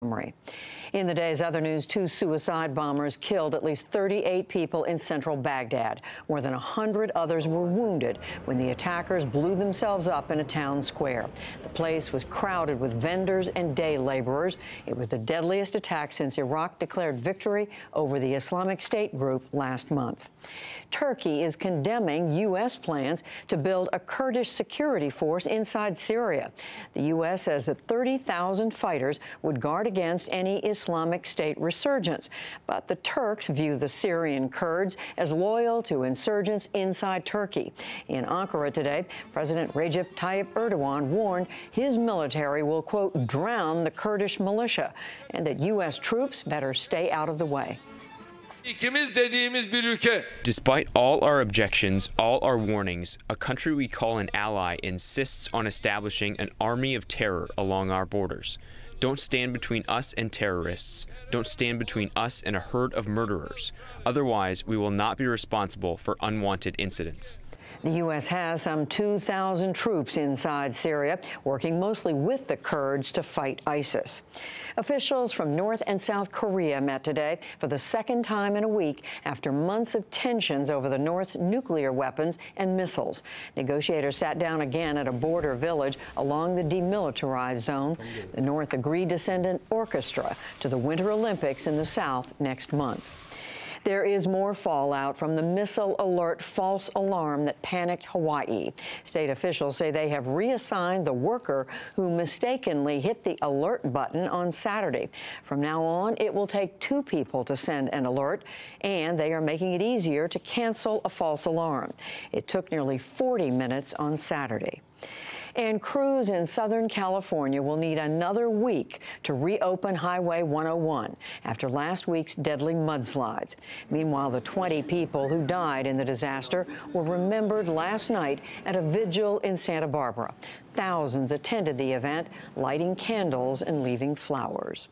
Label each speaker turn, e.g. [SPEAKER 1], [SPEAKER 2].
[SPEAKER 1] Montgomery. In the day's other news, two suicide bombers killed at least 38 people in central Baghdad. More than 100 others were wounded when the attackers blew themselves up in a town square. The place was crowded with vendors and day laborers. It was the deadliest attack since Iraq declared victory over the Islamic State group last month. Turkey is condemning U.S. plans to build a Kurdish security force inside Syria. The U.S. says that 30,000 fighters would guard against any Islamic State resurgence. But the Turks view the Syrian Kurds as loyal to insurgents inside Turkey. In Ankara today, President Recep Tayyip Erdogan warned his military will, quote, drown the Kurdish militia, and that U.S. troops better stay out of the way.
[SPEAKER 2] Despite all our objections, all our warnings, a country we call an ally insists on establishing an army of terror along our borders. Don't stand between us and terrorists. Don't stand between us and a herd of murderers. Otherwise, we will not be responsible for unwanted incidents.
[SPEAKER 1] The U.S. has some 2,000 troops inside Syria, working mostly with the Kurds to fight ISIS. Officials from North and South Korea met today for the second time in a week after months of tensions over the North's nuclear weapons and missiles. Negotiators sat down again at a border village along the demilitarized zone. The North agreed to send an orchestra to the Winter Olympics in the South next month. There is more fallout from the missile alert false alarm that panicked Hawaii. State officials say they have reassigned the worker who mistakenly hit the alert button on Saturday. From now on, it will take 2 people to send an alert, and they are making it easier to cancel a false alarm. It took nearly 40 minutes on Saturday. And crews in Southern California will need another week to reopen Highway 101 after last week's deadly mudslides. Meanwhile, the 20 people who died in the disaster were remembered last night at a vigil in Santa Barbara. Thousands attended the event, lighting candles and leaving flowers.